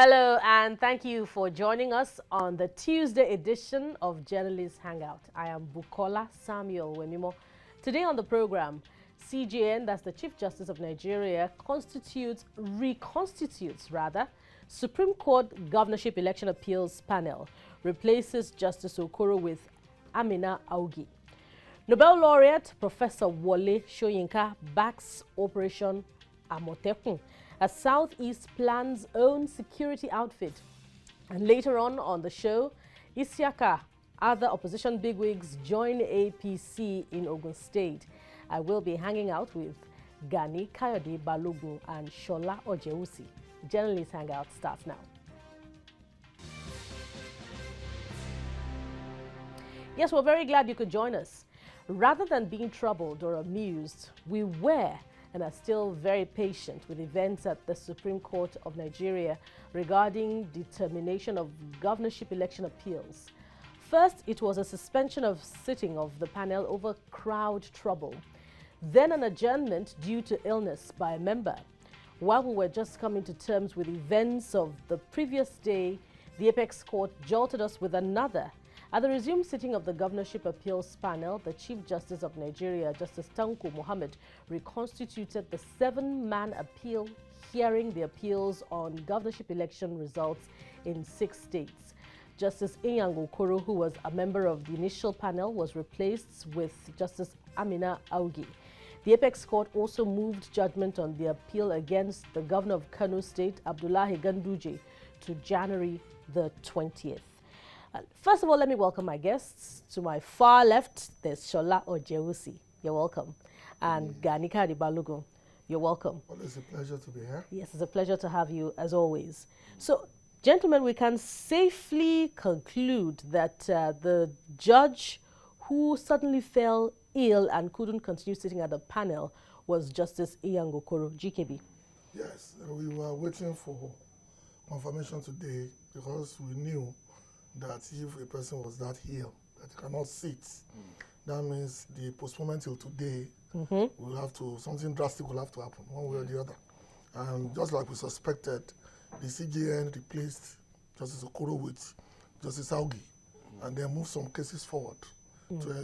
Hello, and thank you for joining us on the Tuesday edition of Journalists Hangout. I am Bukola Samuel Wemimo. Today on the program, CJN, that's the Chief Justice of Nigeria, reconstitutes Supreme Court Governorship Election Appeals Panel, replaces Justice Okoro with Amina Augi. Nobel Laureate Professor Soyinka backs Operation Amotekun, as Southeast plans own security outfit. And later on the show, Isiaka, other opposition bigwigs join APC in Ogun State. I will be hanging out with Gani, Kayode-Balogun and Sola Ojewusi. Journalists Hangout starts now. Yes, we're very glad you could join us. Rather than being troubled or amused, we were and are still very patient with events at the Supreme Court of Nigeria regarding determination of governorship election appeals. First, it was a suspension of sitting of the panel over crowd trouble. Then an adjournment due to illness by a member. While we were just coming to terms with events of the previous day, the Apex Court jolted us with another. At the resumed sitting of the Governorship Appeals Panel, the Chief Justice of Nigeria, Justice Tanko Mohammed, reconstituted the 7-man appeal hearing the appeals on governorship election results in 6 states. Justice Imo Okoro, who was a member of the initial panel, was replaced with Justice Amina Augi. The Apex Court also moved judgment on the appeal against the Governor of Kano State, Abdullahi Ganduje, to January the 20th. First of all, let me welcome my guests. To my far left, there's Sola Ojewusi. You're welcome. And Gani Kayode-Balogun. You're welcome. Well, it's a pleasure to be here. Yes, it's a pleasure to have you, as always. So, gentlemen, we can safely conclude that the judge who suddenly fell ill and couldn't continue sitting at the panel was Justice Imo Okoro, GKB. Yes, we were waiting for confirmation today because we knew that if a person was that ill that cannot sit, that means the postponement till today will have to, something drastic will have to happen, one way or the other. And just like we suspected, the CJN replaced Justice Okoro with Justice Augi, and then moved some cases forward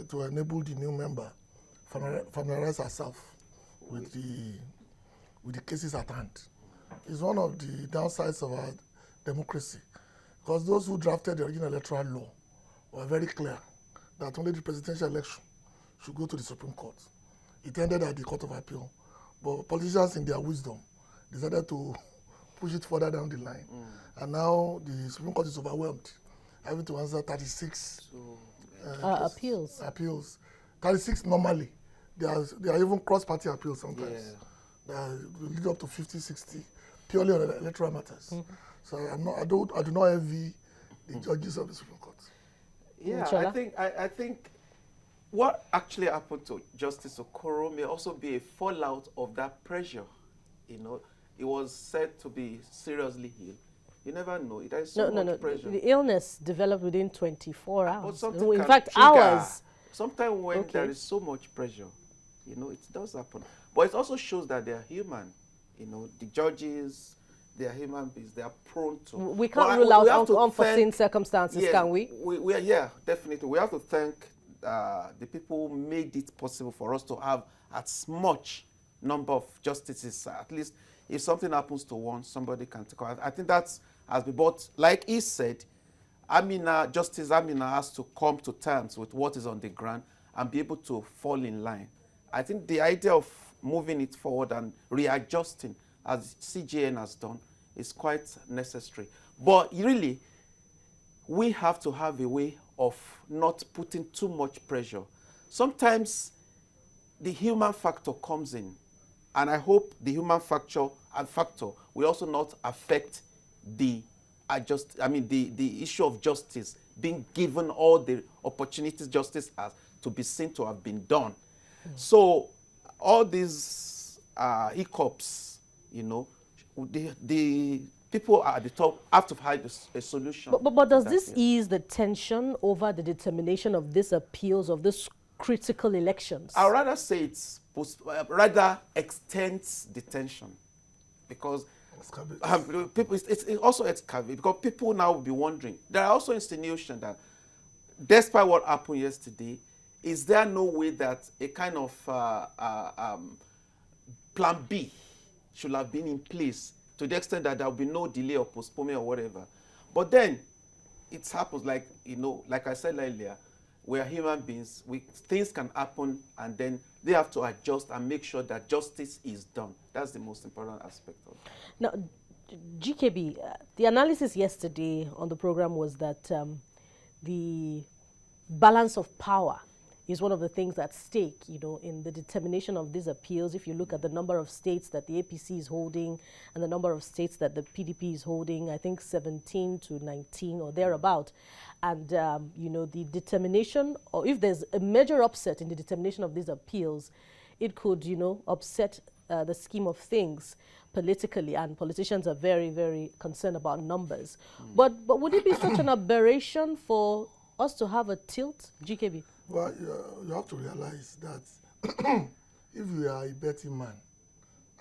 to enable the new member familiarize herself with the cases at hand. It's one of the downsides of our democracy, because those who drafted the original electoral law were very clear that only the presidential election should go to the Supreme Court. It ended at the Court of Appeal, but politicians in their wisdom decided to push it further down the line. And now the Supreme Court is overwhelmed, having to answer 36 appeals. 36 normally. There are even cross-party appeals sometimes. Yeah. That lead up to 50, 60, purely on electoral matters. So I do not envy the judges of the Supreme Court. Yeah, I think what actually happened to Justice Okoro may also be a fallout of that pressure. You know, he was said to be seriously ill. You never know. It has so much pressure. The illness developed within 24 hours. In fact, hours. Sometimes when there is so much pressure, you know, it does happen. But it also shows that they are human. You know, the judges, they are human beings. They are prone to. We can't rule out unforeseen circumstances, can we? Yeah, definitely. We have to thank the people who made it possible for us to have as much number of justices. At least if something happens to one, somebody can take over. I think that's has been. But like he said, Justice Amina has to come to terms with what is on the ground and be able to fall in line. I think the idea of moving it forward and readjusting, as CJN has done, is quite necessary. But really, we have to have a way of not putting too much pressure. Sometimes the human factor comes in, and I hope the human factor will also not affect the issue of justice, being given all the opportunities justice has to be seen to have been done. So all these hiccups, you know, the people at the top have to find a solution. But does this ease the tension over the determination of these appeals, of these critical elections? I'd rather say rather extends the tension, because Excavate. People, it's also excavate because people now will be wondering. There are also insinuations that, despite what happened yesterday, is there no way that a kind of plan B should have been in place to the extent that there will be no delay or postponement or whatever? But then it happens, like, like I said earlier, we are human beings. Things can happen, and then they have to adjust and make sure that justice is done. That's the most important aspect of it. Now, GKB, the analysis yesterday on the program was that the balance of power is one of the things at stake, in the determination of these appeals. If you look at the number of states that the APC is holding and the number of states that the PDP is holding, I think 17 to 19 or thereabout. And, the determination, or if there's a major upset in the determination of these appeals, it could, upset the scheme of things politically, and politicians are very, very concerned about numbers. But would it be such an aberration for us to have a tilt, GKB? Well, you have to realize that if you are a betting man,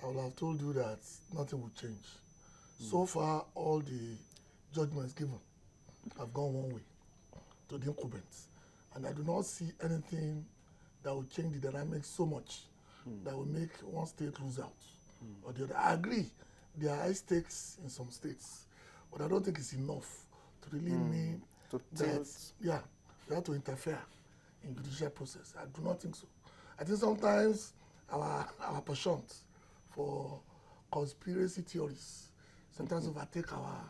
I would have told you that nothing will change. So far, all the judgments given have gone one way, to the incumbents. And I do not see anything that will change the dynamics so much that will make one state lose out or the other. I agree, there are high stakes in some states, but I don't think it's enough to really mean that, you have to interfere in judicial process. I do not think so. I think sometimes our penchant for conspiracy theories sometimes overtake our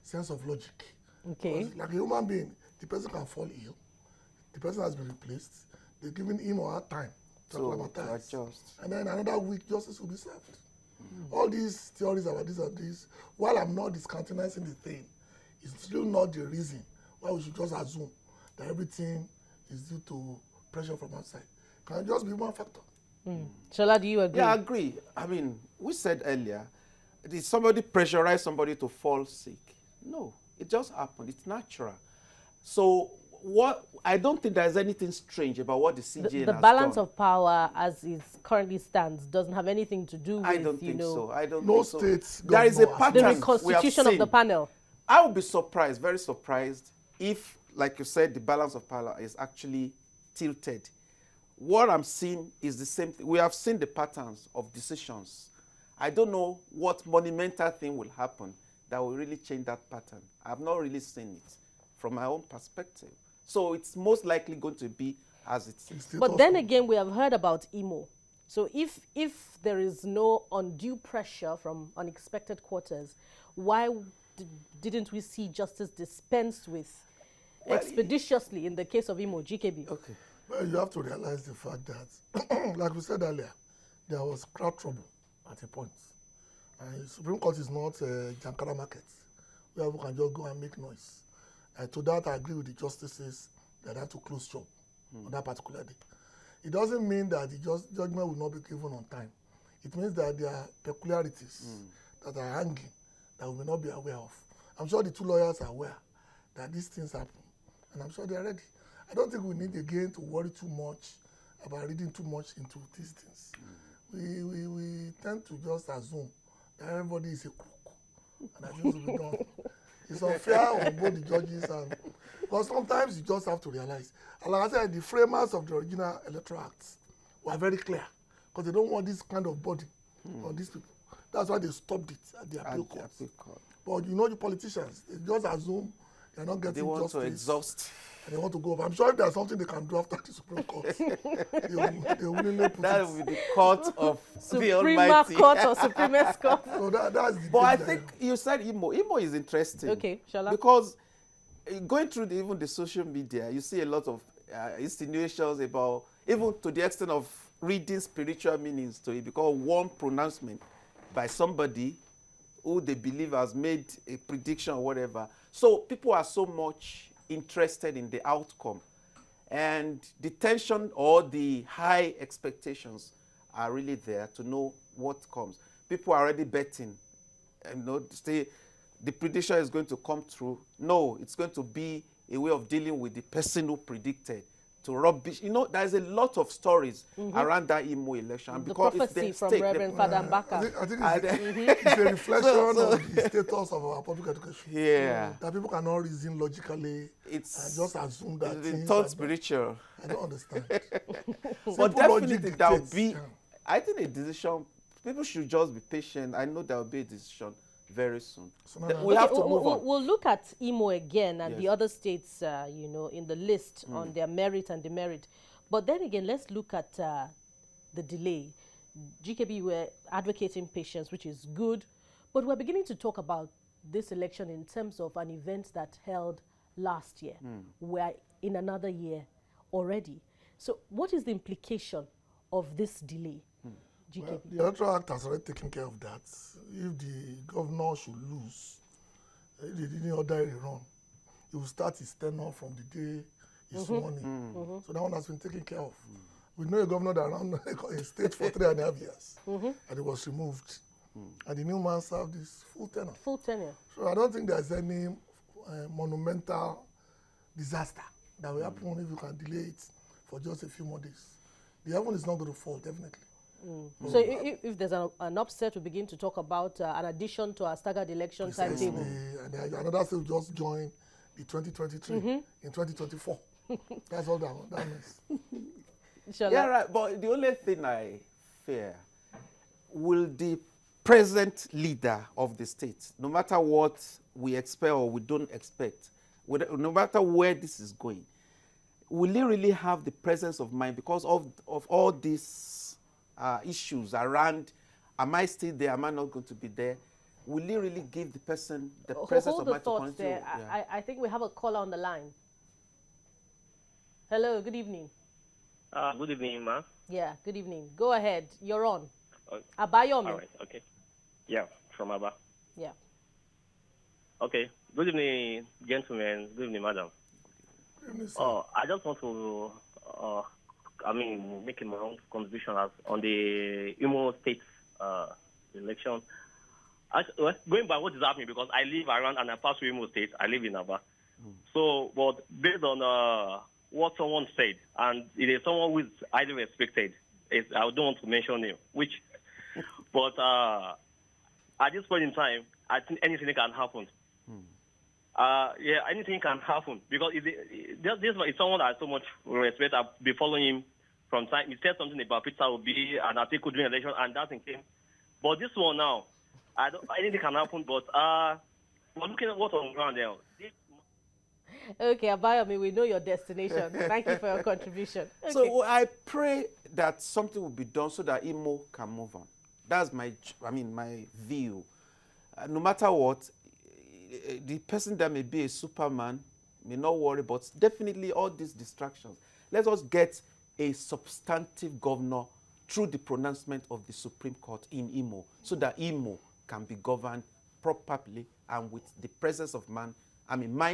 sense of logic. Okay. Like a human being, the person can fall ill, the person has been replaced, they're giving him or her time to acclimatize, and then another week justice will be served. All these theories about this and this, while I'm not discountenancing the thing, it's still not the reason why we should just assume that everything is due to pressure from outside. Can it just be one factor? Sola, do you agree? Yeah, I agree. I mean, we said earlier, did somebody pressurize somebody to fall sick? No, it just happened. It's natural. So I don't think there's anything strange about what the CJN has done. The balance of power as it currently stands doesn't have anything to do with, I don't think so. No states. There is a pattern. The reconstitution of the panel. I would be surprised, very surprised, if, like you said, the balance of power is actually tilted. What I'm seeing is the same thing. We have seen the patterns of decisions. I don't know what monumental thing will happen that will really change that pattern. I've not really seen it from my own perspective. So it's most likely going to be as it is. But then again, we have heard about Imo. So if there is no undue pressure from unexpected quarters, why didn't we see justice dispensed with expeditiously in the case of Imo, GKB? Okay. Well, you have to realize the fact that, like we said earlier, there was crowd trouble at a point. And the Supreme Court is not a Jankara market where we can just go and make noise. To that, I agree with the justices that have to close shop on that particular day. It doesn't mean that the judgment will not be given on time. It means that there are peculiarities that are hanging that we may not be aware of. I'm sure the two lawyers are aware that these things happen, and I'm sure they are ready. I don't think we need again to worry too much about reading too much into these things. We tend to just assume that everybody is a crook, and that things will be done. It's unfair on both the judges, and because sometimes you just have to realize. And like I said, the framers of the original Electoral Acts were very clear, because they don't want this kind of body on these people. That's why they stopped it at the appeal court. But the politicians, they just assume they're not getting justice. They want to exhaust. And they want to go over. I'm sure if there's something they can do after the Supreme Court, they willingly put that will be the court of the Almighty. Court or Supreme Court. So that's the but I think you said Imo. Imo is interesting. Okay, Sola. Because going through even the social media, you see a lot of insinuations about, even to the extent of reading spiritual meanings to it, because one pronouncement by somebody who they believe has made a prediction or whatever. So people are so much interested in the outcome, and the tension or the high expectations are really there to know what comes. People are already betting, the prediction is going to come true. No, it's going to be a way of dealing with the person who predicted to rubbish. You know, there's a lot of stories around that Imo election. And The because prophecy it's from state, Reverend Father Mbaka. I think it's a reflection of the status of our public education. Yeah. That people cannot reason logically It's and just assume that it's things thought are spiritual. I don't understand. But Simple definitely logic there will dictates, be, yeah. I think a decision, people should just be patient. I know there will be a decision very soon. So now- We have to Okay, move on. we'll look at Imo again and the Yes. other states, you know, in the list on their merit and demerit. But then again, let's look at the delay. GKB were advocating patience, which is good, but we're beginning to talk about this election in terms of an event that held last year. We're in another year already. So what is the implication of this delay, GKB? Well, the Electoral Act has already taken care of that. If the governor should lose, if they didn't order a run, he will start his tenure from the day he's sworn in. So that one has been taken care of. We know a governor that ran a state for 3.5 years, and it was removed. And the new man served his full tenure. Full tenure. So I don't think there's any monumental disaster that will happen if you can delay it for just a few more days. The heaven is not going to fall, definitely. So if there's an upset, we begin to talk about an addition to our staggered election timetable. And another state will just join the 2023 in 2024. That's all that means. Inshallah. Yeah, right. But the only thing I fear, will the present leader of the state, no matter what we expect or we don't expect, no matter where this is going, will he really have the presence of mind because of all these issues around, am I still there, am I not going to be there? Will he really give the person the presence of mind to thoughts continue? there. I think we have a caller on the line. Hello, good evening. Good evening, ma. Yeah, good evening. Go ahead. You're on. All Abayomi. right, okay. Yeah, from Aba. Yeah. Okay. Good evening, gentlemen. Good evening, madam. I just want to, make my own contribution on the Imo State election. Going by what is happening, because I live around and I pass through Imo State, I live in Aba. So, but based on what someone said, and it is someone who is highly respected, I don't want to mention him, but at this point in time, I think anything can happen. Anything can happen because this is someone that I so much respect. I've been following him from time. He said something about Peter Obi and Atiku during election, and that thing came. But this one now, anything can happen. But we're looking at what's on ground there. Okay, Abayomi, we know your destination. Thank you for your contribution. Okay. So I pray that something will be done so that Imo can move on. That's my view. No matter what, the person that may be a superman may not worry, but definitely all these distractions. Let us get a substantive governor through the pronouncement of the Supreme Court in Imo, so that Imo can be governed properly and with the presence of mind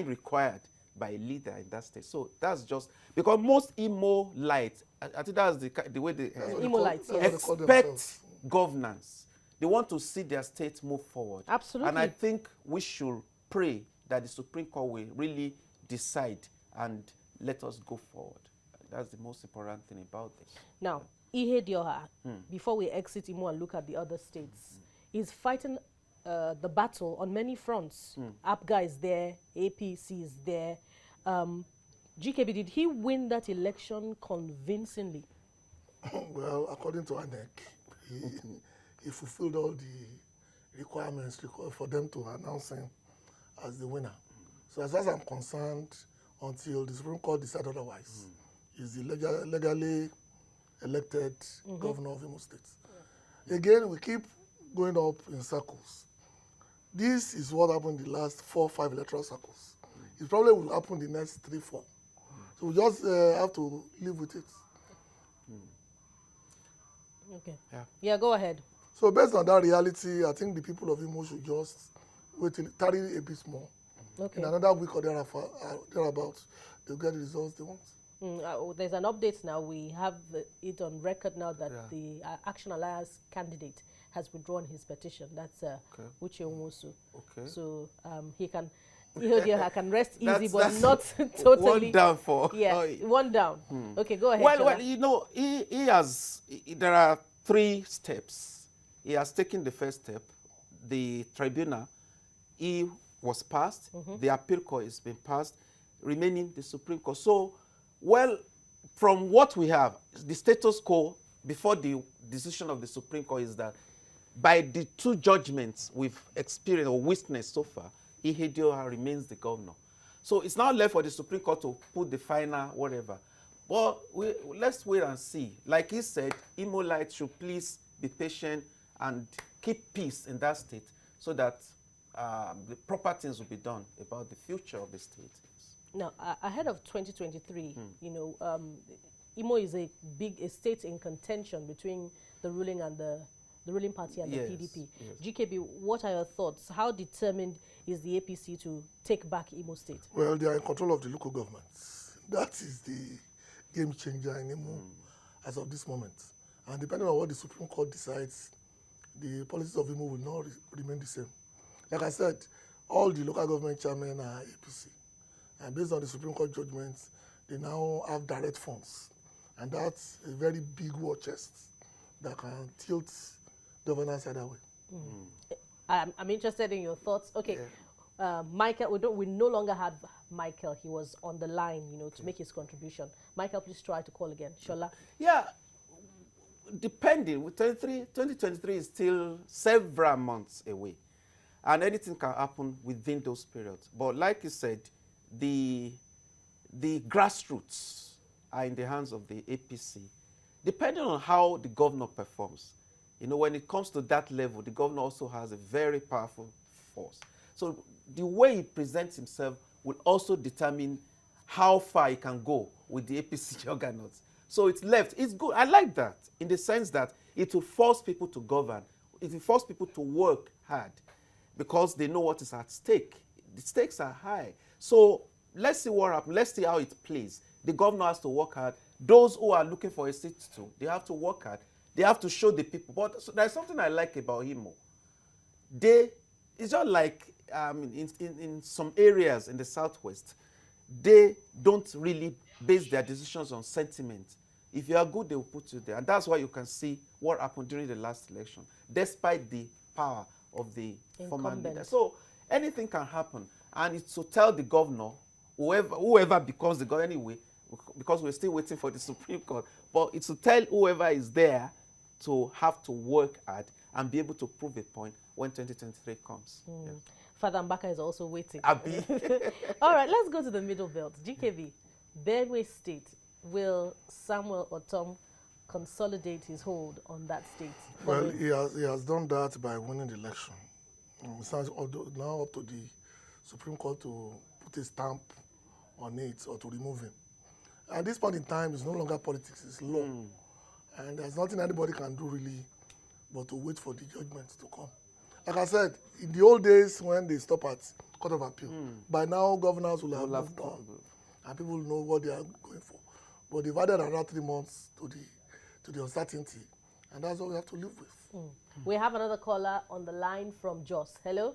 required by a leader in that state. So that's just because most Imo lights, I think that's the way they Imo lights, yes. expect governance. They want to see their state move forward. Absolutely. And I think we should pray that the Supreme Court will really decide and let us go forward. That's the most important thing about this. Now, Ihe Dioha, before we exit Imo and look at the other states, is fighting the battle on many fronts. APGA is there, APC is there. GKB, did he win that election convincingly? Well, according to ANEC, he fulfilled all the requirements for them to announce him as the winner. So as far as I'm concerned, until the Supreme Court decides otherwise, he's the legally elected governor of Imo State. Again, we keep going up in circles. This is what happened in the last 4 or 5 electoral cycles. It probably will happen the next 3 or 4. So we just have to live with it. Okay. Yeah, go ahead. So based on that reality, I think the people of Imo should just wait till tarry a bit more. Okay. In another week or thereabouts, they'll get the results they want. There's an update now. We have it on record now that the Action Alliance candidate has withdrawn his petition. That's Ojewusi. Okay. So he can. Ihedio can rest easy, but That's not totally. one down for. Yeah, one down. Okay, go ahead. Well, you know, there are 3 steps. He has taken the first step. The tribunal, he was passed. The appeal court has been passed, remaining the Supreme Court. So, well, from what we have, the status quo before the decision of the Supreme Court is that by the 2 judgments we've experienced or witnessed so far, Ihedio remains the governor. So it's now left for the Supreme Court to put the final whatever. But let's wait and see. Like he said, Imolites should please be patient and keep peace in that state so that the proper things will be done about the future of the state. Now, ahead of 2023, you know, Imo is a state in contention between the ruling and the ruling party and the PDP. Yes. GKB, what are your thoughts? How determined is the APC to take back Imo State? Well, they are in control of the local governments. That is the game changer in Imo as of this moment. And depending on what the Supreme Court decides, the policies of Imo will not remain the same. Like I said, all the local government chairmen are APC. And based on the Supreme Court judgments, they now have direct funds. And that's a very big war chest that can tilt governance either way. I'm interested in your thoughts. Okay, Michael, we no longer have Michael. He was on the line, you know, to make his contribution. Michael, please try to call again. Sola. Yeah, depending, with 2023 is still several months away. And anything can happen within those periods. But like you said, the grassroots are in the hands of the APC. Depending on how the governor performs, you know, when it comes to that level, the governor also has a very powerful force. So the way he presents himself will also determine how far he can go with the APC juggernauts. So it's left. It's good. I like that in the sense that it will force people to govern. It will force people to work hard because they know what is at stake. The stakes are high. So let's see what happens. Let's see how it plays. The governor has to work hard. Those who are looking for a seat too, they have to work hard. They have to show the people. But so there's something I like about Imo. It's just like in some areas in the Southwest, they don't really base their decisions on sentiment. If you are good, they will put you there. And that's why you can see what happened during the last election, despite the power of the former leader. So anything can happen. And it's to tell the governor, whoever becomes the governor anyway, because we're still waiting for the Supreme Court, but it's to tell whoever is there to have to work hard and be able to prove a point when 2023 comes. Yeah. Father Mbaka is also waiting. Abi. All right, let's go to the middle belt. GKB, Benue State, will Samuel Otom consolidate his hold on that state? Well, he has done that by winning the election. It's now up to the Supreme Court to put a stamp on it or to remove him. At this point in time, it's no longer politics, it's law. And there's nothing anybody can do really but to wait for the judgment to come. Like I said, in the old days when they stop at Court of Appeal, by now governors will have moved on and people will know what they are going for. But they've added another 3 months to the uncertainty, and that's what we have to live with. We have another caller on the line from Jos. Hello?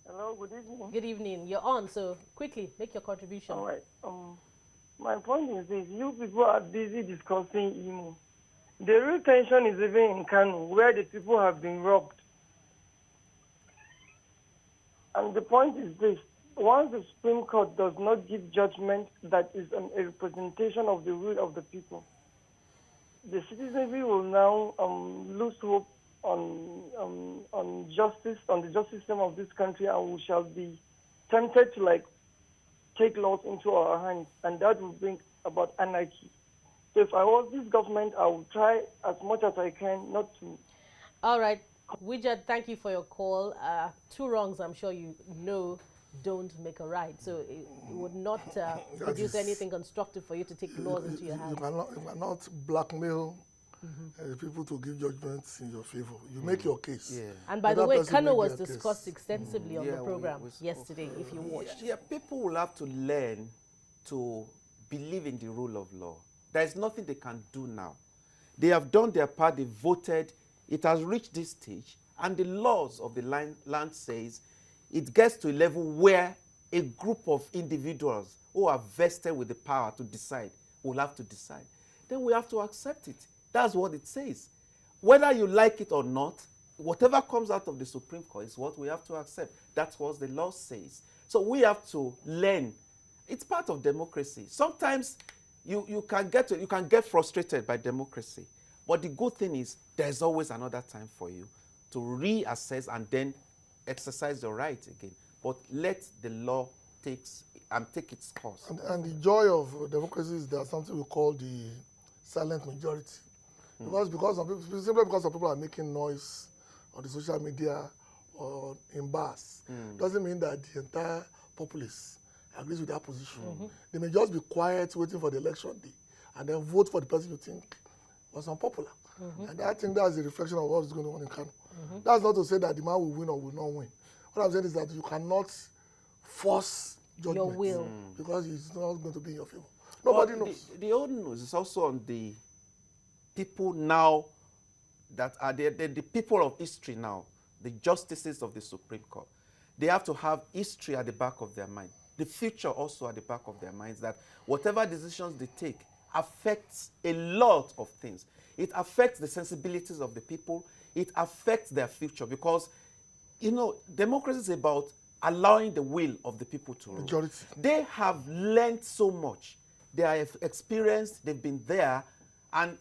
Hello, good evening. Good evening. You're on, so quickly, make your contribution. All right. My point is this. You people are busy discussing Imo. The real tension is even in Kano, where the people have been robbed. And the point is this. Once the Supreme Court does not give judgment that is a representation of the will of the people, the citizenry will now lose hope on justice, on the justice system of this country, and we shall be tempted to take laws into our hands, and that will bring about anarchy. So if I was this government, I would try as much as I can not to. All right. Widget, thank you for your call. 2 wrongs, I'm sure you know, don't make a right. So it would not produce anything constructive for you to take laws into your hands. You cannot blackmail people to give judgments in your favor. You make your case. Yeah. And by the way, Kano was discussed extensively on the program yesterday, if you watched. Yeah, people will have to learn to believe in the rule of law. There is nothing they can do now. They have done their part, they voted, it has reached this stage, and the laws of the land says it gets to a level where a group of individuals who are vested with the power to decide will have to decide, then we have to accept it. That's what it says. Whether you like it or not, whatever comes out of the Supreme Court is what we have to accept. That's what the law says. So we have to learn. It's part of democracy. Sometimes you can get frustrated by democracy. But the good thing is there's always another time for you to reassess and then exercise your right again. But let the law take its course. And the joy of democracy is there's something we call the silent majority. Because some people, simply because some people are making noise on the social media or in bars, doesn't mean that the entire populace agrees with that position. They may just be quiet waiting for the election day and then vote for the person you think was unpopular. And I think that's a reflection of what is going on in Kano. That's not to say that the man will win or will not win. What I'm saying is that you cannot force judgment your will because it's not going to be in your favor. Nobody knows. The onus is also on the people now that are the people of history now, the justices of the Supreme Court. They have to have history at the back of their mind, the future also at the back of their minds, that whatever decisions they take affects a lot of things. It affects the sensibilities of the people. It affects their future because, democracy is about allowing the will of the people to rule. Majority. They have learned so much. They are experienced, they've been there, and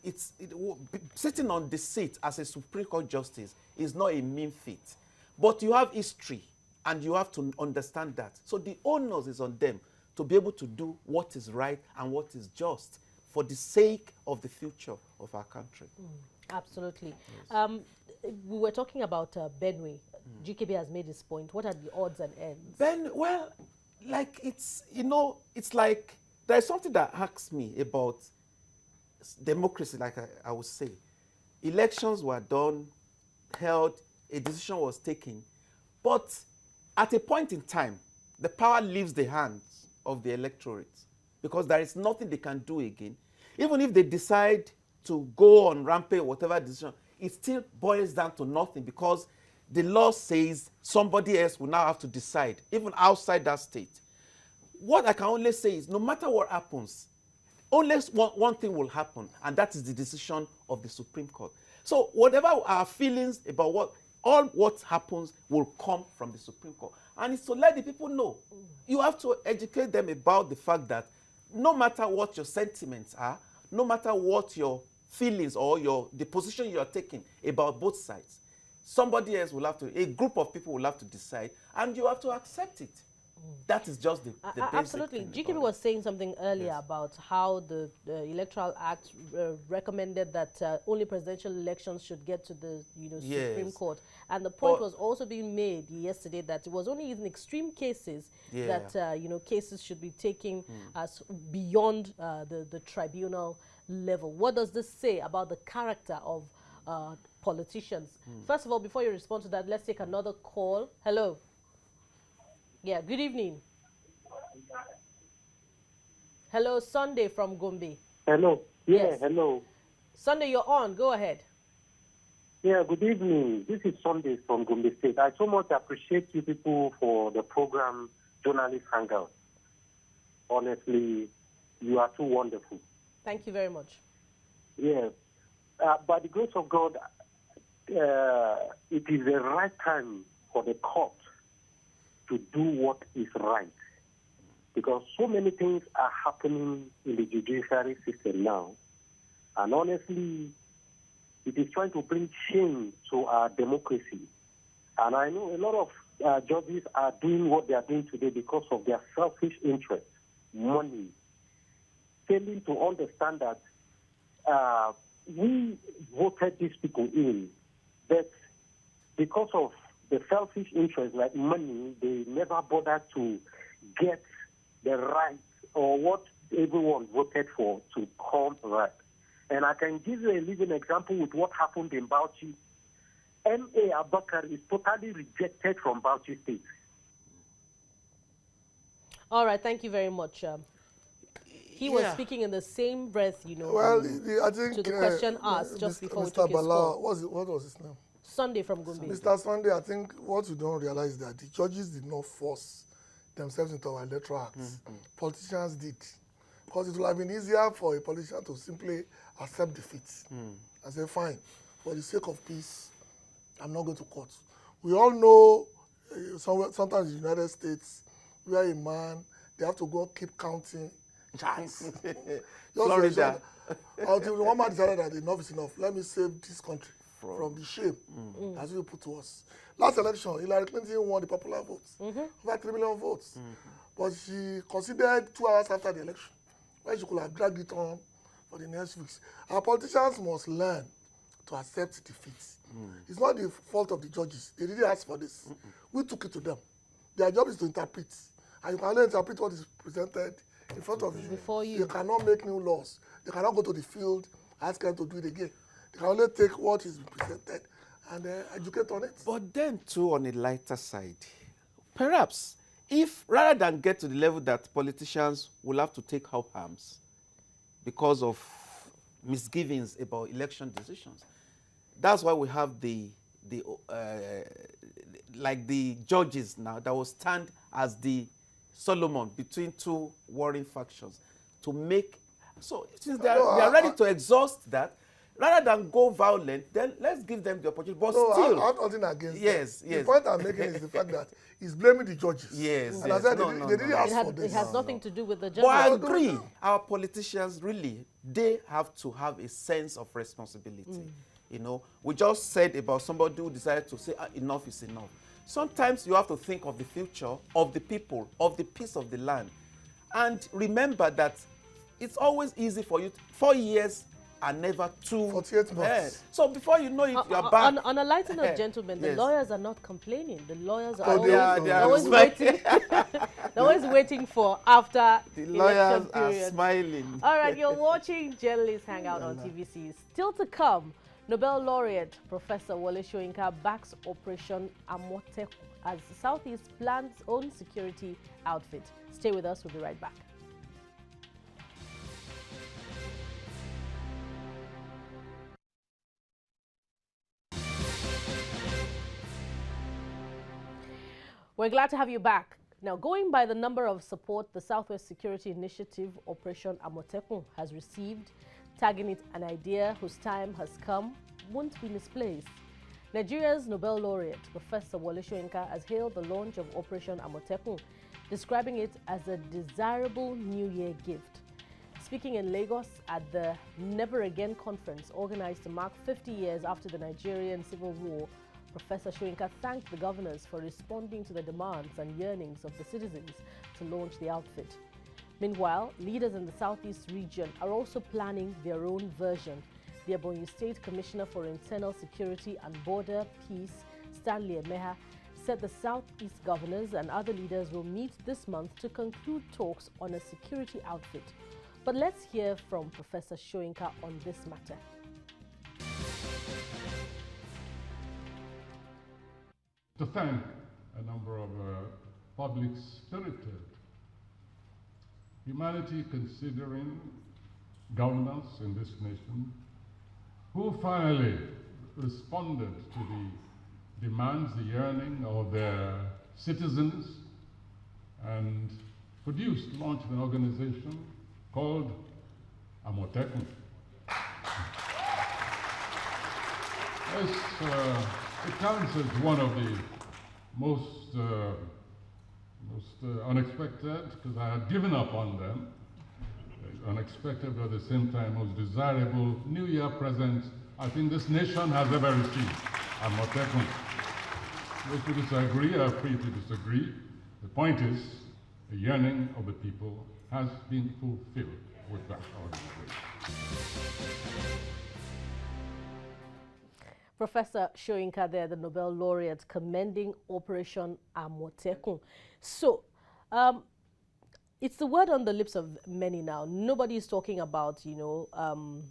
sitting on the seat as a Supreme Court justice is not a mean feat. But you have history, and you have to understand that. So the onus is on them to be able to do what is right and what is just for the sake of the future of our country. Absolutely. Yes. We were talking about Benue. GKB has made his point. What are the odds and ends? It's like there's something that asks me about democracy, like I would say. Elections were done, held, a decision was taken, but at a point in time, the power leaves the hands of the electorate because there is nothing they can do again. Even if they decide to go on rampage, whatever decision, it still boils down to nothing because the law says somebody else will now have to decide, even outside that state. What I can only say is no matter what happens, only one thing will happen, and that is the decision of the Supreme Court. So whatever our feelings about what happens will come from the Supreme Court. And it's to let the people know. You have to educate them about the fact that no matter what your sentiments are, no matter what your feelings or the position you are taking about both sides, somebody else will have to, a group of people will have to decide, and you have to accept it. That is just the basic absolutely. thing. GKB was saying something earlier about how the Electoral Act recommended that only presidential elections should get to the Supreme Court, and the point was also being made yesterday that it was only in extreme cases that cases should be taken as beyond the tribunal level. What does this say about the character of politicians? First of all, before you respond to that, let's take another call. Hello. Yeah, good evening. Hello, Sunday from Gombe. Hello. Yeah, Yes. hello. Sunday, you're on. Go ahead. Yeah, good evening. This is Sunday from Gombe State. I so much appreciate you people for the program Journalist Hangout. Honestly, you are too wonderful. Thank you very much. Yes. By the grace of God, it is the right time for the court to do what is right. Because so many things are happening in the judiciary system now. And honestly, it is trying to bring shame to our democracy. And I know a lot of judges are doing what they are doing today because of their selfish interest, money, failing to understand that we voted these people in, but because of the selfish interest like money, they never bothered to get the right or what everyone voted for to come right. And I can give you a living example with what happened in Bauchi. M.A. Abakar is totally rejected from Bauchi State. All right, thank you very much. He was speaking in the same breath, Well, I think to the question asked just before we Mr. took his Bala, call. what was his name? Sunday from Gombe. Mr. Sunday, I think what you don't realize is that the judges did not force themselves into our electoral acts. Politicians did. Because it would have been easier for a politician to simply accept defeat and say, fine, for the sake of peace, I'm not going to court. We all know sometimes in the United States, where a man, they have to go keep counting chance. Florida. Until one man decided that enough is enough. Let me save this country from the shame as you put to us. Last election, Hillary Clinton won the popular votes, over 3 million votes. But she considered 2 hours after the election, when she could have dragged it on for the next weeks. Our politicians must learn to accept defeat. It's not the fault of the judges. They didn't ask for this. We took it to them. Their job is to interpret. And you can only interpret what is presented in front of you. Before you. They cannot make new laws. They cannot go to the field, ask them to do it again. They can only take what is presented and educate on it. But then, too, on a lighter side, perhaps if rather than get to the level that politicians will have to take up arms because of misgivings about election decisions, that's why we have the judges now that will stand as the Solomon between 2 warring factions to make. So since they are ready to exhaust that, rather than go violent, then let's give them the opportunity. But still, I'm nothing against yes, that. yes. The point I'm making is the fact that he's blaming the judges. Yes, and I said they didn't ask for It this. has nothing to do with the But I judges. agree, our politicians really, they have to have a sense of responsibility. You know, we just said about somebody who decided to say enough is enough. Sometimes you have to think of the future, of the people, of the peace of the land. And remember that it's always easy for you. 4 years are never too 48 months. So before you know it, you are back. On a lighter note, gentlemen, the Yes. lawyers are not complaining. The lawyers are Oh, they are always waiting. They're always waiting for after The election lawyers are period. smiling. All right, you're watching Journalists Hangout on TVC. Still to come, Nobel Laureate Professor Soyinka backs Operation Amotekun as the Southeast plans own security outfit. Stay with us, we'll be right back. We're glad to have you back. Now, going by the number of support the Southwest Security Initiative Operation Amotekun has received, tagging it an idea whose time has come, won't be misplaced. Nigeria's Nobel Laureate Professor Soyinka has hailed the launch of Operation Amotekun, describing it as a desirable New Year gift. Speaking in Lagos at the Never Again conference organized to mark 50 years after the Nigerian Civil War, Professor Soyinka thanked the governors for responding to the demands and yearnings of the citizens to launch the outfit. Meanwhile, leaders in the Southeast region are also planning their own version. The Ogun State Commissioner for Internal Security and Border Peace, Stanley Emeha, said the Southeast governors and other leaders will meet this month to conclude talks on a security outfit. But let's hear from Professor Soyinka on this matter. To thank a number of public-spirited, humanity-considering governors in this nation who finally responded to the demands, the yearning of their citizens and launched an organization called Amotekun. It counts as one of the most unexpected, because I had given up on them, unexpected but at the same time most desirable New Year present I think this nation has ever received. Amotekun. Those who disagree are free to disagree. The point is, the yearning of the people has been fulfilled with that organization. Professor Soyinka there, the Nobel Laureate, commending Operation Amotekun. So, it's the word on the lips of many now. Nobody is talking about,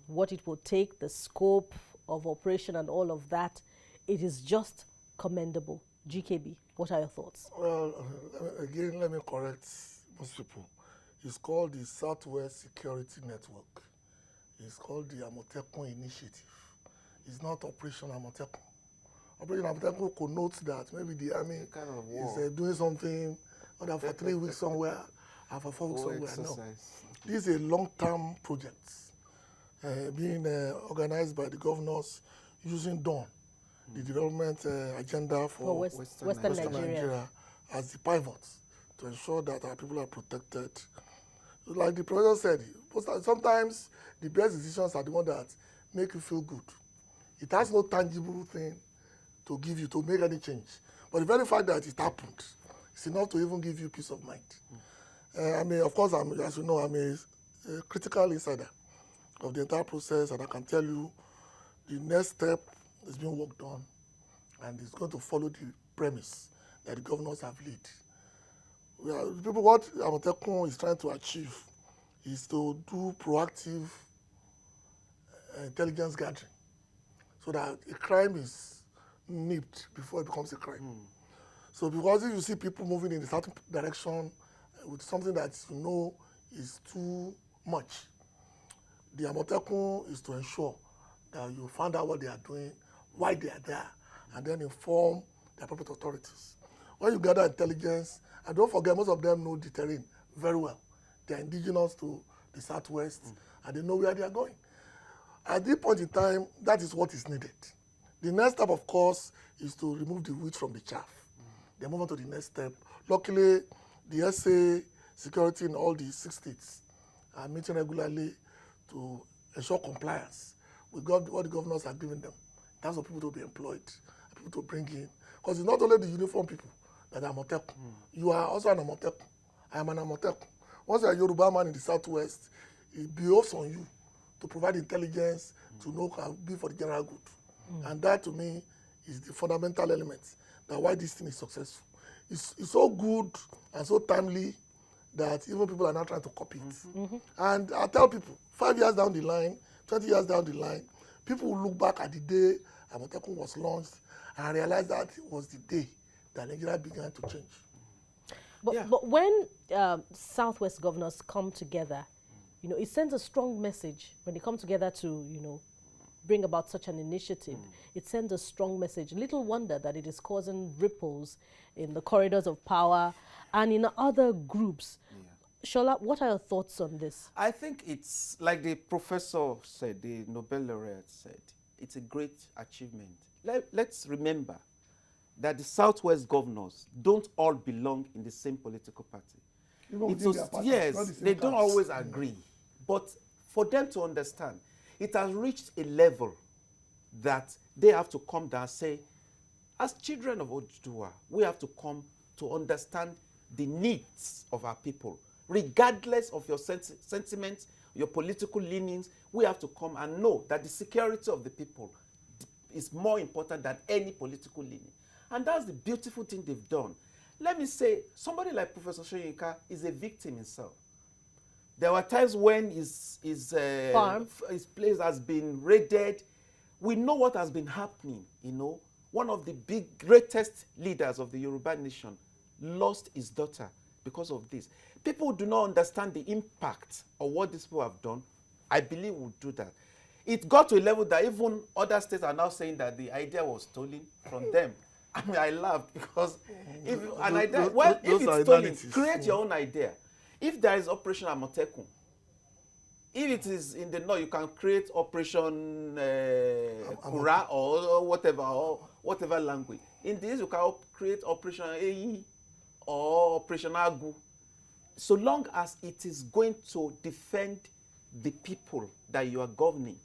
what it will take, the scope of operation and all of that. It is just commendable. GKB, what are your thoughts? Well, again, let me correct most people. It's called the Southwest Security Network. It's called the Amotekun Initiative. It's not Operation Amotekun. Operation Amotekun connotes that maybe the army kind of is doing something other for 3 weeks somewhere and for 4 weeks somewhere. Exercise. No. This is a long-term project being organized by the governors using DAWN, the development agenda for Western Nigeria as the pivot to ensure that our people are protected. Like the professor said, sometimes the best decisions are the ones that make you feel good. It has no tangible thing to give you to make any change. But the very fact that it happened is enough to even give you peace of mind. I mean, of course, as you know, I'm a critical insider of the entire process, and I can tell you the next step is being worked on, and it's going to follow the premise that the governors have laid. What Amotekun is trying to achieve is to do proactive intelligence gathering so that a crime is nipped before it becomes a crime. So because if you see people moving in a certain direction with something that you know is too much, the Amotekun is to ensure that you find out what they are doing, why they are there, and then inform the appropriate authorities. When you gather intelligence, and don't forget, most of them know the terrain very well. They are indigenous to the Southwest, and they know where they are going. At this point in time, that is what is needed. The next step, of course, is to remove the wheat from the chaff. They move on to the next step. Luckily, the SA security in all the 6 states are meeting regularly to ensure compliance with what the governors are giving them in terms of people to be employed, people to bring in. Because it's not only the uniform people that are Amotekun. You are also an Amotekun. I am an Amotekun. Once you're a Yoruba man in the Southwest, it behoves on you to provide intelligence to know how to be for the general good. And that, to me, is the fundamental element that why this thing is successful. It's so good and so timely that even people are now trying to copy it. And I tell people, 5 years down the line, 20 years down the line, people will look back at the day Amotekun was launched and realize that it was the day that Nigeria began to change. But when Southwest governors come together, it sends a strong message when they come together to, bring about such an initiative. It sends a strong message. Little wonder that it is causing ripples in the corridors of power and in other groups. Sola, what are your thoughts on this? I think it's like the professor said, the Nobel Laureate said, it's a great achievement. Let's remember that the Southwest governors don't all belong in the same political party. Yes, they don't always agree. But for them to understand, it has reached a level that they have to come down and say, as children of Ojewusi, we have to come to understand the needs of our people. Regardless of your sentiments, your political leanings, we have to come and know that the security of the people is more important than any political leaning. And that's the beautiful thing they've done. Let me say, somebody like Professor Soyinka is a victim himself. There were times when his place has been raided. We know what has been happening, One of the greatest leaders of the Yoruba nation lost his daughter because of this. People do not understand the impact of what these people have done. I believe will do that. It got to a level that even other states are now saying that the idea was stolen from them. I mean, I laughed because if it's stolen, create your own idea. If there is Operation Amotekun, if it is in the north, you can create Operation Kura or whatever language. In this, you can create Operation AE or Operation Agu. So long as it is going to defend the people that you are governing,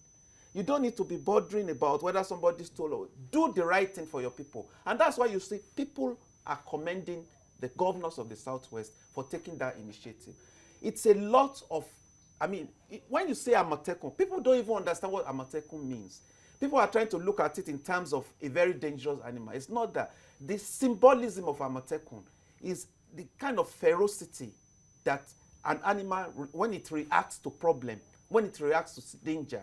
you don't need to be bothering about whether somebody stole or do the right thing for your people. And that's why you see people are commending the governors of the Southwest for taking that initiative. It's a lot of, when you say Amotekun, people don't even understand what Amotekun means. People are trying to look at it in terms of a very dangerous animal. It's not that. The symbolism of Amotekun is the kind of ferocity that an animal, when it reacts to problem, when it reacts to danger,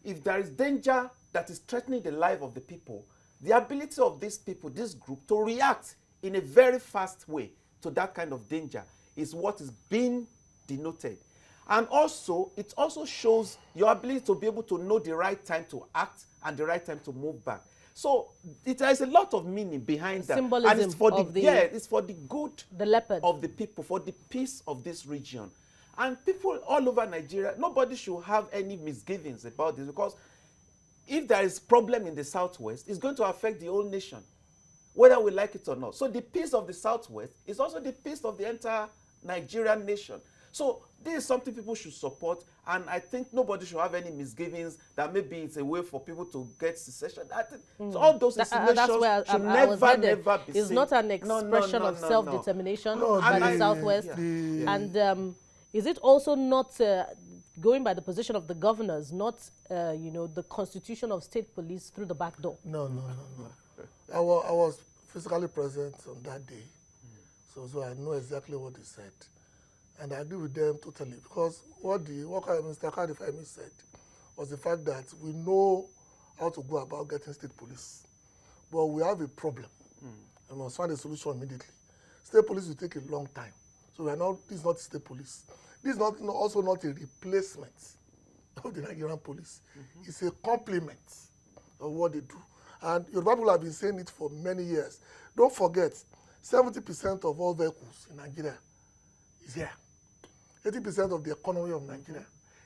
if there is danger that is threatening the life of the people, the ability of these people, this group, to react in a very fast way to that kind of danger is what is being denoted. And also, it also shows your ability to be able to know the right time to act and the right time to move back. So there is a lot of meaning behind that. Symbolism and it's for of it's for the good the leopard of the people, for the peace of this region. And people all over Nigeria, nobody should have any misgivings about this, because if there is problem in the Southwest, it's going to affect the whole nation, whether we like it or not. So the peace of the Southwest is also the peace of the entire Nigerian nation. So this is something people should support, and I think nobody should have any misgivings that maybe it's a way for people to get secession. So all those insinuations should never be It's seen. not an expression of self-determination by the Southwest. And is it also not going by the position of the governors, not the constitution of state police through the back door? No. I was physically present on that day, so I know exactly what they said. And I agree with them totally, because what Mr. Kayode-Balogun said was the fact that we know how to go about getting state police, but we have a problem. We must find a solution immediately. State police will take a long time, so this is not state police. This is also not a replacement of the Nigerian police. It's a complement of what they do. And Yoruba people have been saying it for many years. Don't forget, 70% of all vehicles in Nigeria is here. 80% of the economy of Nigeria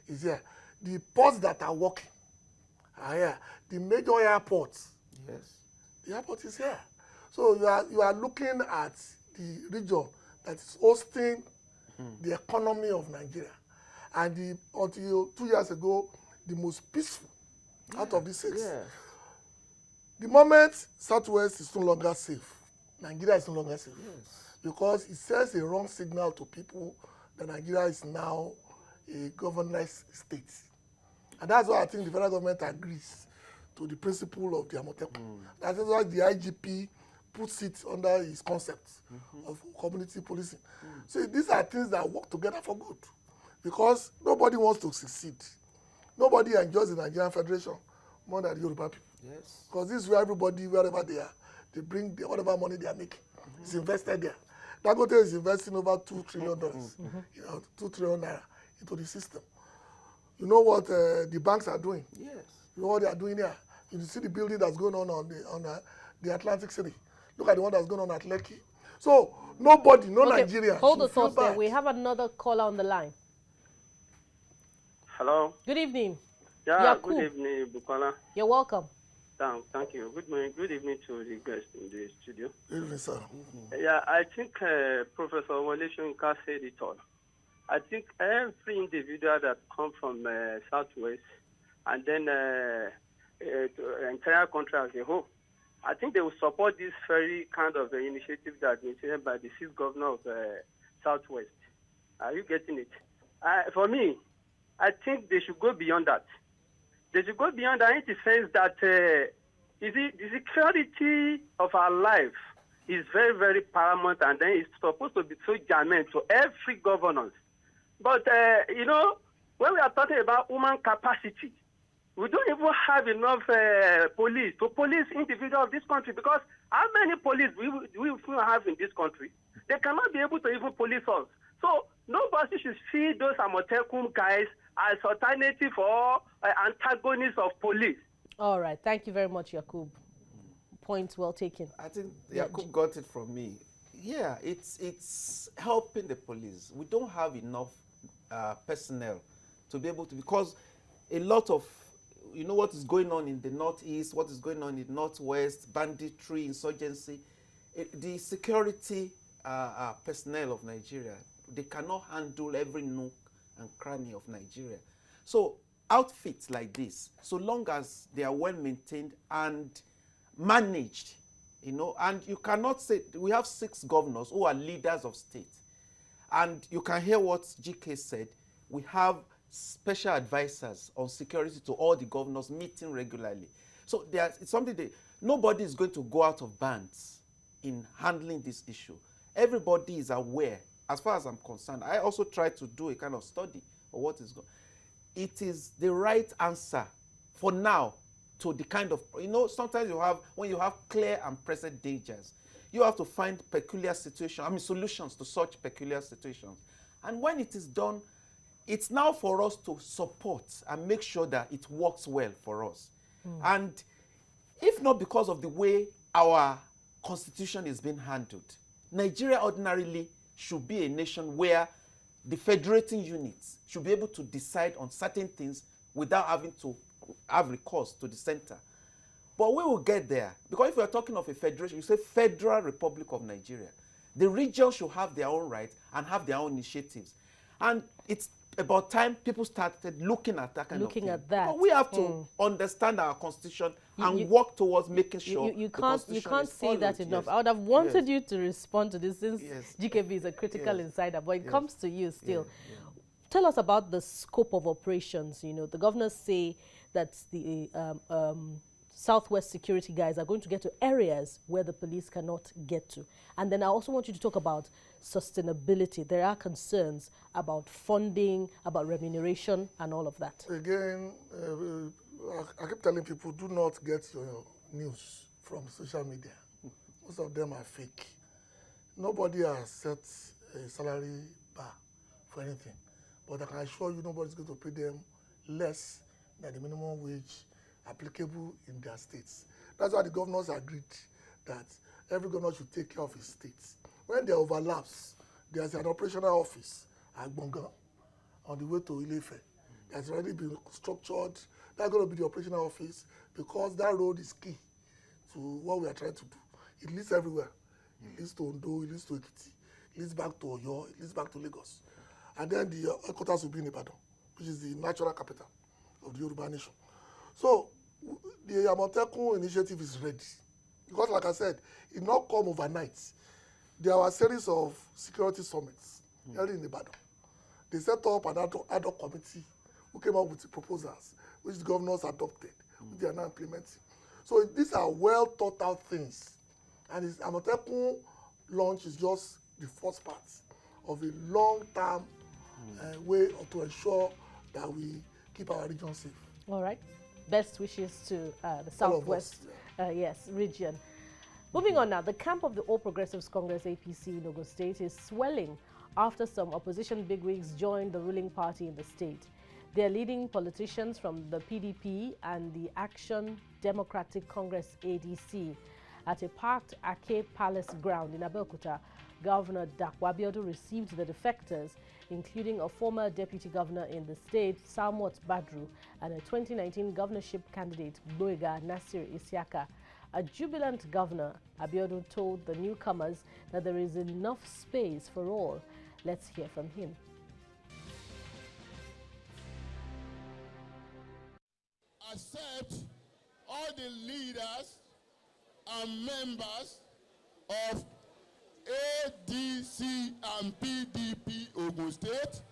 is here. The ports that are working are here. The major airports, the airport is here. So you are looking at the region that is hosting the economy of Nigeria. And until 2 years ago, the most peaceful out of the 6. The moment Southwest is no longer safe, Nigeria is no longer safe. Because it sends a wrong signal to people that Nigeria is now a governorless state. And that's why I think the federal government agrees to the principle of the Amotekun. That's why the IGP puts it under his concept of community policing. So these are things that work together for good, because nobody wants to succeed. Nobody enjoys the Nigerian Federation more than the Yoruba people. Because this is where everybody, wherever they are, they bring whatever money they are making. It's invested there. Dangote is investing over $2 trillion, 2 trillion naira into the system. You know what the banks are doing? You know what they are doing here? You see the building that's going on the Atlantic City. Look at the one that's going on at Lekki. So nobody, Nigeria. Hold the thought there. We have another caller on the line. Hello. Good evening. Yeah, Yakub. good evening, Bukola. You're welcome. Thank you. Good morning. Good evening to the guests in the studio. Good evening, sir. Yeah, I think Professor Soyinka said it all. I think every individual that comes from Southwest and then the entire country as a whole, I think they will support this very kind of initiative that been taken by the 6th governor of Southwest. Are you getting it? For me, I think they should go beyond that. They should go beyond that in the sense that the security of our life is very, very paramount, and then it's supposed to be so germane to every governance. But, when we are talking about human capacity, we don't even have enough police to police individuals of this country, because how many police we have in this country? They cannot be able to even police us. So nobody should see those Amotekun guys as alternative or antagonists of police. All right. Thank you very much, Yakub. Point well taken. I think Yakub got it from me. Yeah, it's helping the police. We don't have enough personnel to be able to, because a lot of, what is going on in the Northeast, what is going on in the Northwest, banditry, insurgency, the security personnel of Nigeria, they cannot handle every nook and cranny of Nigeria. So outfits like this, so long as they are well maintained and managed, and you cannot say, we have 6 governors who are leaders of state. And you can hear what GK said. We have special advisors on security to all the governors meeting regularly. So it's something that nobody is going to go out of bounds in handling this issue. Everybody is aware. As far as I'm concerned, I also try to do a kind of study of what is going on. It is the right answer for now to the kind of, sometimes when you have clear and present dangers, you have to find solutions to such peculiar situations. And when it is done, it's now for us to support and make sure that it works well for us. And if not because of the way our constitution is being handled, Nigeria ordinarily should be a nation where the federating units should be able to decide on certain things without having to have recourse to the center. But we will get there, because if we are talking of a federation, you say Federal Republic of Nigeria. The regions should have their own rights and have their own initiatives. And it's about time people started looking at that kind of thing. Looking at that. But we have to understand our constitution and work towards making sure you can't say that enough. Yes. I would have wanted you to respond to this, since Yes. GKB is a critical insider, but it Yes. comes to you still. Yeah. Tell us about the scope of operations. You know, the governors say that the Southwest security guys are going to get to areas where the police cannot get to. And then I also want you to talk about sustainability. There are concerns about funding, about remuneration, and all of that. Again, I keep telling people, do not get your news from social media. Most of them are fake. Nobody has set a salary bar for anything. But I can assure you nobody's going to pay them less than the minimum wage applicable in their states. That's why the governors agreed that every governor should take care of his states. When there overlaps, there's an operational office at Bonga on the way to Ilefe. That's already been structured. That's going to be the operational office, because that road is key to what we are trying to do. It leads everywhere. It leads to Ondo, it leads to Ekiti, it leads back to Oyo, it leads back to Lagos. And then the headquarters will be in Ibadan, which is the natural capital of the Yoruba nation. So the Amotekun initiative is ready. Because like I said, it not come overnight. There were a series of security summits held in Ibadan. They set up an ad hoc committee who came up with the proposals, which the governors adopted, which they are now implementing. So these are well thought out things. And this Amotekun launch is just the first part of a long-term way to ensure that we keep our region safe. All right. Best wishes to the Southwest region. Moving on now, the camp of the All Progressives Congress APC in Ogun State is swelling after some opposition bigwigs joined the ruling party in the state. They are leading politicians from the PDP and the Action Democratic Congress ADC at a parked Ake Palace ground in Abeokuta. Governor Dapo Abiodun received the defectors, including a former deputy governor in the state, Samwat Badru, and a 2019 governorship candidate, Boyega Nasir Isiaka. A jubilant governor, Abiodun told the newcomers that there is enough space for all. Let's hear from him. Accept all the leaders and members of ADC and PDP Ogun State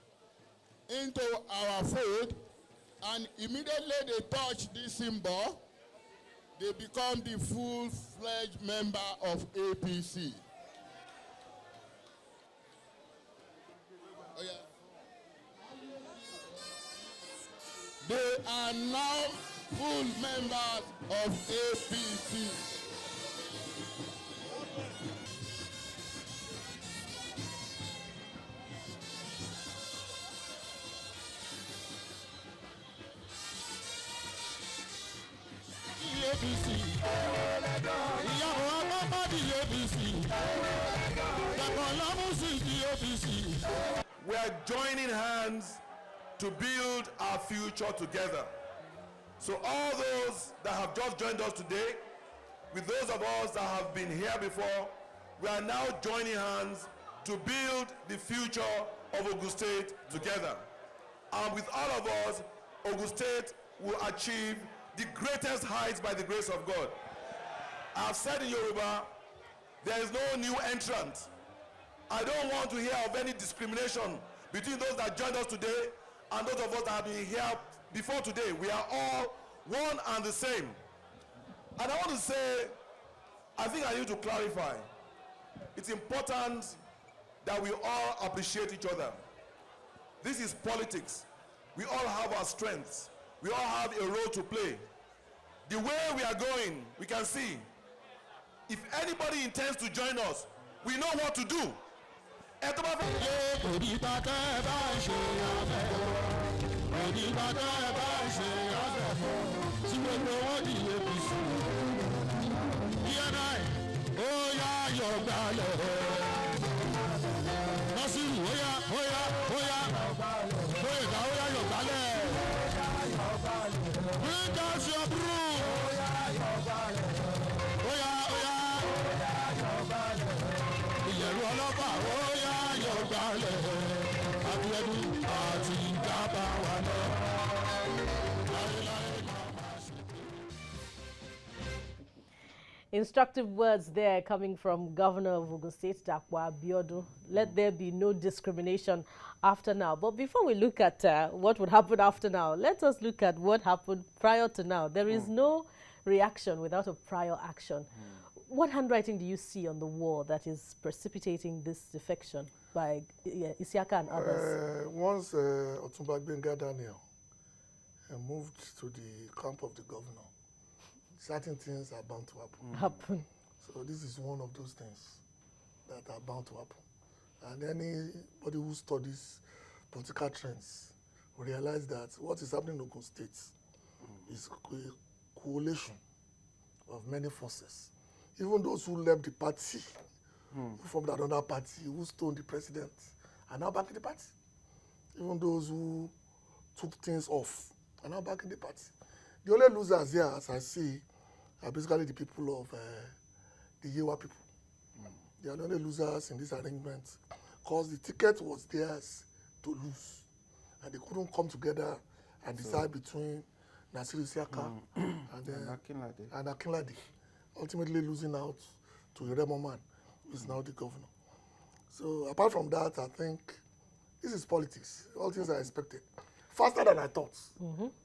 into our fold, and immediately they touch this symbol, they become the full-fledged member of APC. Oh, yeah. They are now full members of APC. We are joining hands to build our future together. So all those that have just joined us today, with those of us that have been here before, we are now joining hands to build the future of Ogun State together. And with all of us, Ogun State will achieve the greatest heights by the grace of God. I've said in Yoruba, there is no new entrant. I don't want to hear of any discrimination between those that joined us today and those of us that have been here before today. We are all one and the same. And I want to say, I think I need to clarify. It's important that we all appreciate each other. This is politics. We all have our strengths. We all have a role to play. The way we are going, we can see. If anybody intends to join us, we know what to do. óyá yọ̀gbálẹ̀. Nasiru óyá óyá óyá Soyinka óyá yọ̀gbálẹ̀. Bring out your broom. Óyá óyá ìyẹ̀rù ọlọ́pàá óyá yọ̀gbálẹ̀. Abíọ́dún àti ìjábá wà lọ. Instructive words there coming from Governor of Ogun State, Dakwa Abiodun. Let there be no discrimination after now. But before we look at what would happen after now, let us look at what happened prior to now. There is no reaction without a prior action. What handwriting do you see on the wall that is precipitating this defection by Isiaka and others? Once Otumba Gbenga Daniel moved to the camp of the governor, certain things are bound to happen. So this is one of those things that are bound to happen. And anybody who studies political trends will realize that what is happening in Ogun State is a coalition of many forces. Even those who left the party, who formed another party, who stoned the president, are now back in the party. Even those who took things off are now back in the party. The only losers here, as I see, are basically the people of the Yewa people. They are the only losers in this arrangement because the ticket was theirs to lose. And they couldn't come together and decide between Nasiru Isiaka and Akinlade, ultimately losing out to a Remo man, who is now the governor. So apart from that, I think this is politics. All things are expected. Faster than I thought.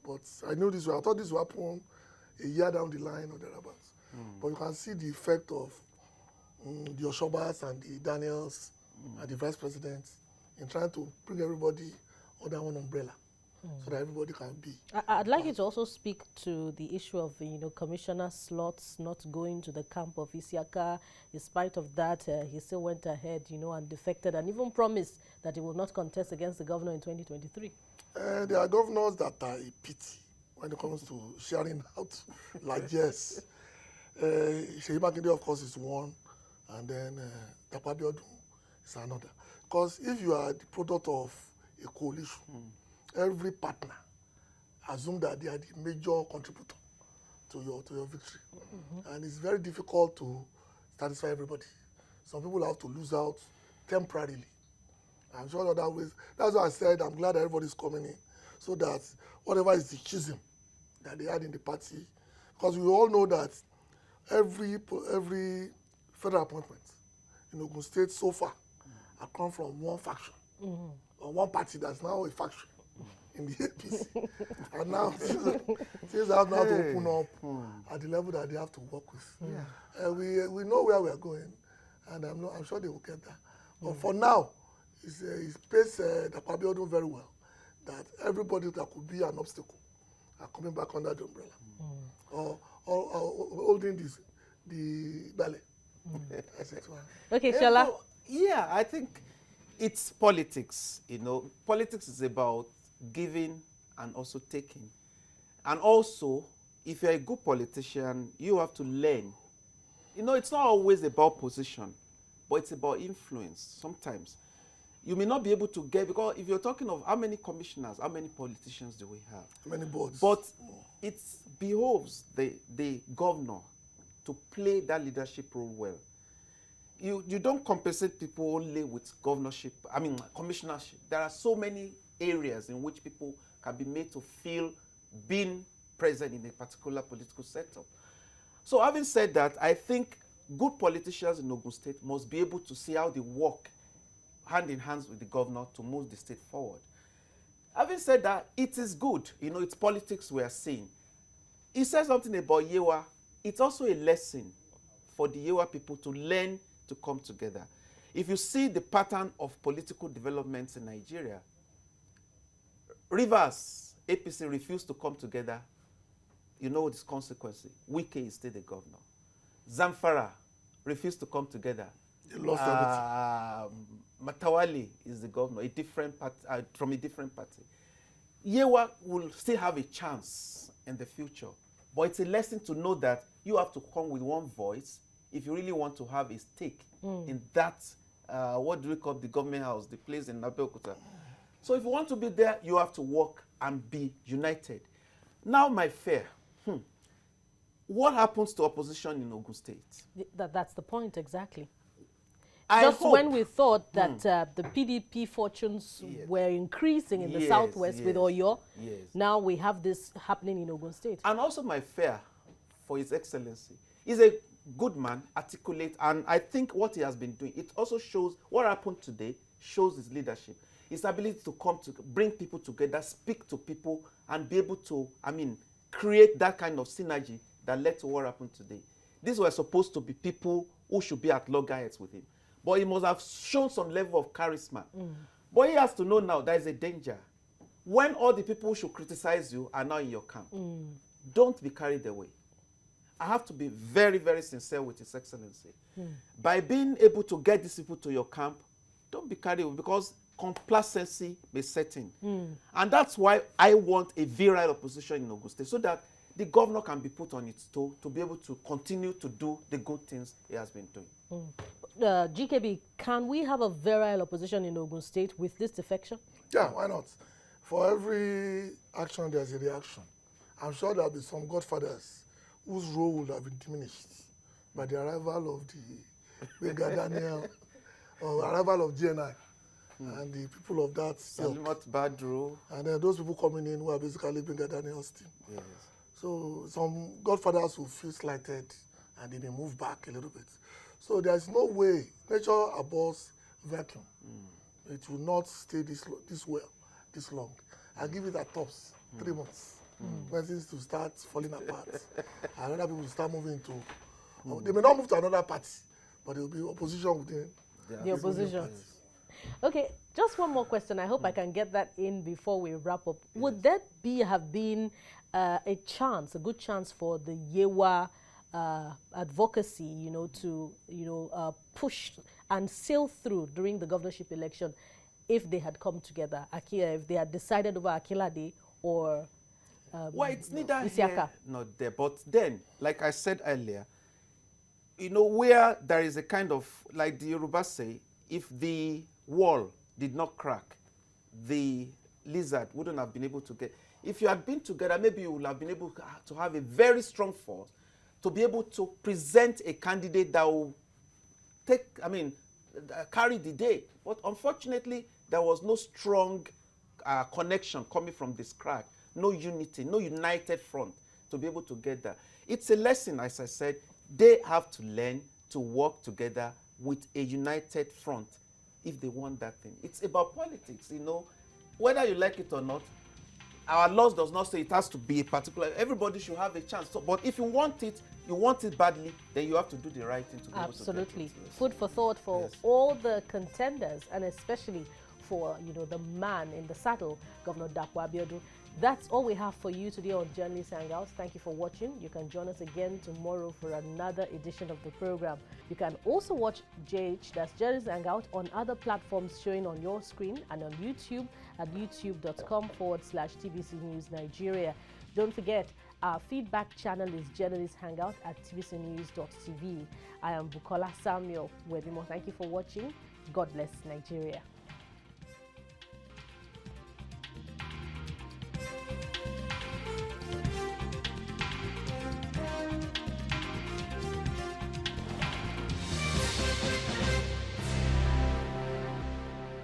But I knew this. I thought this would happen a year down the line or thereabouts. But you can see the effect of the Oshobas and the Daniels and the vice president in trying to bring everybody under one umbrella so that everybody can be. I'd like you to also speak to the issue of commissioner slots not going to the camp of Isiaka. In spite of that, he still went ahead, and defected, and even promised that he will not contest against the governor in 2023. There are governors that are a pity when it comes to sharing out like yes. Seyi Makinde, of course, is one, and then Dakwa Abiodun is another. Because if you are the product of a coalition, every partner assume that they are the major contributor to your victory. And it's very difficult to satisfy everybody. Some people have to lose out temporarily. I'm sure other ways. That's why I said I'm glad that everybody's coming in, so that whatever is the schism that they had in the party, because we all know that every federal appointment in Ogun State so far have come from one faction or one party that's now a faction in the APC. And now things have now to open up at the level that they have to work with. We know where we are going, and I'm sure they will get there. But for now, it pays Dakwa Abiodun very well that everybody that could be an obstacle are coming back under the umbrella or holding the ballet. Okay, Sola. Yeah, I think it's politics. Politics is about giving and also taking. And also, if you're a good politician, you have to learn. It's not always about position, but it's about influence sometimes. You may not be able to get, because if you're talking of how many commissioners, how many politicians do we have? How many boards? But it behoves the governor to play that leadership role well. You don't compensate people only with commissionership. There are so many areas in which people can be made to feel being present in a particular political setup. So having said that, I think good politicians in Ogun State must be able to see how they work hand in hand with the governor to move the state forward. Having said that, it is good. It's politics we are seeing. He said something about Yewa. It's also a lesson for the Yewa people to learn to come together. If you see the pattern of political developments in Nigeria, Rivers, APC refused to come together. You know its consequence. Wike is still the governor. Zamfara refused to come together. They lost everything. Matawali is the governor, from a different party. Yewa will still have a chance in the future, but it's a lesson to know that you have to come with one voice if you really want to have a stake in that, what do we call the government house, the place in Abeokuta. So if you want to be there, you have to work and be united. Now, my fear, what happens to opposition in Ogun State? That's the point, exactly. I Just hope, when we thought that the PDP fortunes were increasing in the southwest with Oyo, now we have this happening in Ogun State. And also my fear for His Excellency. He's a good man, articulate, and I think what he has been doing, it also shows what happened today, shows his leadership. His ability to come to bring people together, speak to people, and be able to, create that kind of synergy that led to what happened today. These were supposed to be people who should be at loggerheads with him. But he must have shown some level of charisma. But he has to know now there is a danger. When all the people who should criticize you are now in your camp, don't be carried away. I have to be very, very sincere with His Excellency. By being able to get these people to your camp, don't be carried away, because complacency may set in. And that's why I want a virile opposition in Ogun State, so that the governor can be put on its toe to be able to continue to do the good things he has been doing. GKB, can we have a virile opposition in Ogun State with this defection? Yeah, why not? For every action, there's a reaction. I'm sure there'll be some godfathers whose role would have been diminished by the arrival of the Benga Daniel, or arrival of GNI, and the people of that Salimat Badru. and then those people coming in who are basically Benga Daniel's team. Yes. So some godfathers will feel slighted and they may move back a little bit. So there's no way nature abhors vacuum. It will not stay this long. I'll give it at tops 3 months. When things to start falling apart, and other people start moving to. They may not move to another party, but there will be opposition within the opposition. Okay, just one more question. I hope I can get that in before we wrap up. Would that have been a good chance for the Yewa advocacy, to push and sail through during the governorship election, if they had come together, if they had decided over Akilade or well, it's neither Isiaka here nor there. But then, like I said earlier, where there is a kind of, like the Yoruba say, if the wall did not crack, the lizard wouldn't have been able to get. If you had been together, maybe you would have been able to have a very strong force to be able to present a candidate that will carry the day. But unfortunately, there was no strong connection coming from this crack, no unity, no united front to be able to get that. It's a lesson, as I said, they have to learn to work together with a united front if they want that thing. It's about politics, whether you like it or not. Our laws does not say it has to be a particular, everybody should have a chance. So, but if you want it badly, then you have to do the right thing to be able to get it. Yes. Food for thought for all the contenders, and especially for the man in the saddle, Governor Dapo Abiodun. That's all we have for you today on Journalist Hangouts. Thank you for watching. You can join us again tomorrow for another edition of the program. You can also watch that's Journalist Hangout, on other platforms showing on your screen, and on YouTube at youtube.com/TBC News Nigeria. Don't forget, our feedback channel is Journalist Hangout at tvcnews.tv. I am Bukola Samuel Webimo. Thank you for watching. God bless Nigeria.